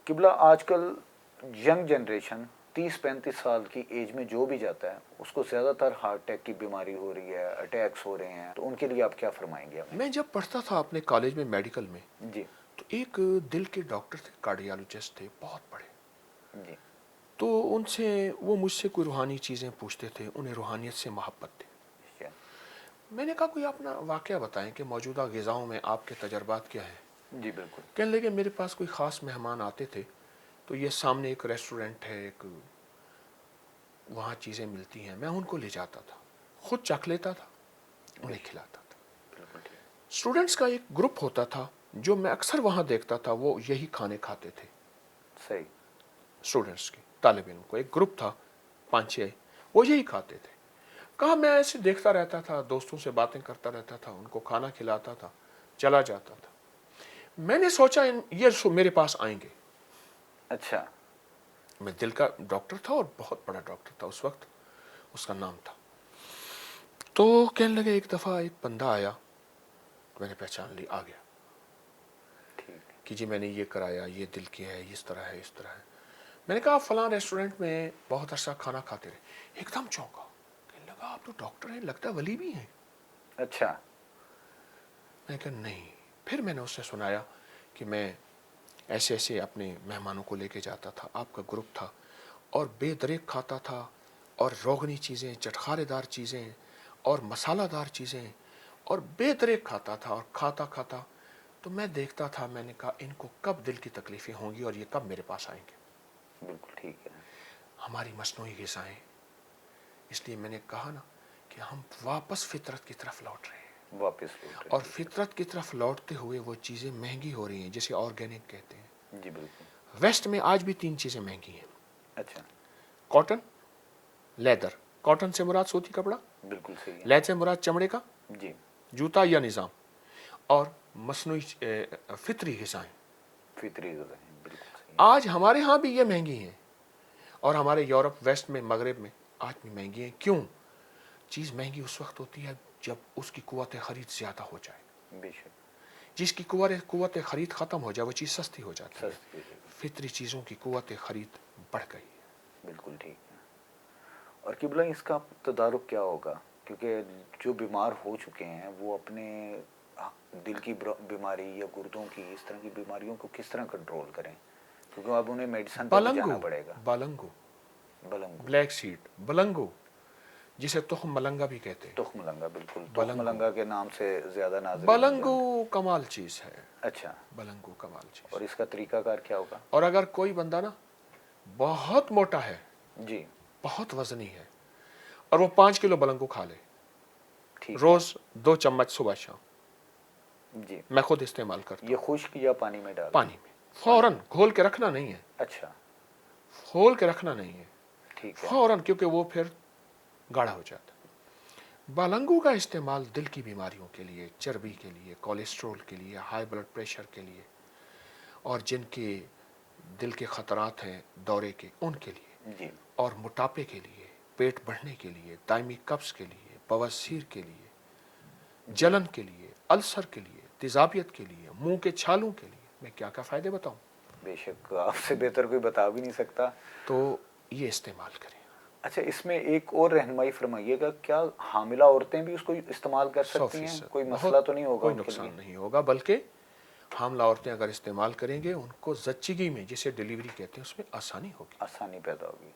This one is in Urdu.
قبلہ آج کل ینگ جنریشن 30-35 سال کی ایج میں جو بھی جاتا ہے اس کو زیادہ تر ہارٹ اٹیک کی بیماری ہو رہی ہے، اٹیکس ہو رہے ہیں، تو ان کے لیے آپ کیا فرمائیں گے ہمیں؟ میں جب پڑھتا تھا اپنے کالج میں میڈیکل میں، جی تو ایک دل کے ڈاکٹر تھے، کارڈیالوجسٹ تھے، بہت بڑے. جی تو ان سے وہ مجھ سے کوئی روحانی چیزیں پوچھتے تھے، انہیں روحانیت سے محبت تھی. کیا؟ میں نے کہا کوئی اپنا واقعہ بتائیں کہ موجودہ غذاؤں میں آپ کے تجربات کیا ہیں. جی بالکل. کہنے لگے میرے پاس کوئی خاص مہمان آتے تھے تو یہ سامنے ایک ریسٹورنٹ ہے، ایک وہاں چیزیں ملتی ہیں، میں ان کو لے جاتا تھا، خود چکھ لیتا تھا، انہیں کھلاتا تھا. بالکل ٹھیک. اسٹوڈنٹس کا ایک گروپ ہوتا تھا جو میں اکثر وہاں دیکھتا تھا، وہ یہی کھانے کھاتے تھے. صحیح. اسٹوڈنٹس کے طالب علم کو ایک گروپ تھا 5-6، وہ یہی کھاتے تھے. کہا میں ایسے دیکھتا رہتا تھا، دوستوں سے باتیں کرتا رہتا تھا، ان کو کھانا کھلاتا تھا، چلا جاتا تھا. میں نے سوچا یہ میرے پاس آئیں گے. اچھا. میں دل کا ڈاکٹر تھا اور بہت بڑا ڈاکٹر تھا اس وقت، اس کا نام تھا. تو کہنے لگے ایک دفعہ ایک بندہ آیا، میں نے پہچان لی، آ گیا ٹھیک. کہ جی میں نے یہ کرایا، یہ دل کی ہے، اس طرح ہے، اس طرح ہے. میں نے کہا فلاں ریسٹورنٹ میں بہت عرصہ کھانا کھاتے رہے. ایک دم چونکا، کہنے لگا آپ تو ڈاکٹر ہیں، لگتا ہے ولی بھی ہیں. اچھا. میں کہا نہیں. پھر میں نے اس سے سنایا کہ میں ایسے ایسے اپنے مہمانوں کو لے کے جاتا تھا، آپ کا گروپ تھا، اور بے دریغ کھاتا تھا، اور روغنی چیزیں، چٹخارے دار چیزیں اور مسالہ دار چیزیں، اور بے دریغ کھاتا تھا. اور کھاتا کھاتا تو میں دیکھتا تھا، میں نے کہا ان کو کب دل کی تکلیفیں ہوں گی اور یہ کب میرے پاس آئیں گے. بالکل ٹھیک ہے. ہماری مصنوعی غذائیں، اس لیے میں نے کہا نا کہ ہم واپس فطرت کی طرف لوٹ رہے ہیں، واپس لوٹ رہے اور ہیں. فطرت کی طرف لوٹتے ہوئے وہ چیزیں مہنگی ہو رہی ہیں جسے آرگینک کہتے ہیں. جی بالکل. ویسٹ میں آج بھی 3 چیزیں مہنگی ہیں: اچھا. Cotton, leather. کاٹن سے مراد سوتی کپڑا، بالکل صحیح ہے. لیدر سے مراد چمڑے کا جی. جوتا یا نظام، اور مصنوعی فطری غذائیں. فطری غذائیں. بالکل صحیح. آج ہمارے ہاں بھی یہ مہنگی ہیں، اور ہمارے یورپ، ویسٹ میں، مغرب میں آج بھی مہنگی ہیں. کیوں؟ چیز مہنگی اس وقت ہوتی ہے جب اس کی قوت خرید زیادہ ہو جائے. بے شک. جس کی قوت خرید ختم ہو جائے وہ چیز سستی ہو جاتی ہے. سستی ہو جائے گی. فطری چیزوں کی قوت خرید بڑھ گئی ہے. بالکل ٹھیک ہے. اور قبلہ اس کا تدارک کیا ہوگا؟ کیونکہ جو بیمار ہو چکے ہیں وہ اپنے دل کی بیماری یا گردوں کی اس طرح کی بیماریوں کو کس طرح کنٹرول کریں؟ کیونکہ اب انہیں میڈیسن پہ بھی جانا پڑے گا. بالنگو، بلنگو. بلیک سیڈ، بلنگو، جسے تخم ملنگا بھی کہتے ہیں. تخم ملنگا. بالکل. تخم بلنگو، ملنگا کے نام سے زیادہ ناظرین بلنگو جانتے ہیں. کمال چیز ہے. اچھا. بلنگو کمال چیز. اور اس کا طریقہ کار کیا ہوگا؟ اور اگر کوئی بندہ نا بہت موٹا ہے، جی. بہت وزنی ہے، اور وہ 5 کلو بلنگو کھا لے ٹھیک. روز 2 چمچ صبح شام، جی. میں خود استعمال کرتا یہ ہوں. خشک یا پانی میں ڈال؟ پانی میں فوراً گھول کے رکھنا نہیں ہے. اچھا. کھول کے رکھنا نہیں ہے ٹھیک ہے. فوراً، کیونکہ وہ پھر گاڑھا ہو جاتا ہے. بالنگو کا استعمال دل کی بیماریوں کے لیے، چربی کے لیے، کولیسٹرول کے لیے، ہائی بلڈ پریشر کے لیے، اور جن کے دل کے خطرات ہیں دورے کے، ان کے لیے، جی. اور موٹاپے کے لیے، پیٹ بڑھنے کے لیے، دائمی قبض کے لیے، بواسیر کے لیے، جلن کے لیے، السر کے لیے، تیزابیت کے لیے، منہ کے چھالوں کے لیے. میں کیا کیا فائدے بتاؤں. بے شک آپ سے بہتر کوئی بتا بھی نہیں سکتا. تو یہ استعمال کریں. اچھا، اس میں ایک اور رہنمائی فرمائیے گا، کیا حاملہ عورتیں بھی اس کو استعمال کر سکتی ہیں؟ 100%، کوئی مسئلہ بہت تو نہیں ہوگا کوئی ان کے لیے؟ نقصان نہیں ہوگا، بلکہ حاملہ عورتیں اگر استعمال کریں گے ان کو زچگی میں، جسے ڈیلیوری کہتے ہیں، اس میں آسانی ہوگی. آسانی پیدا ہوگی.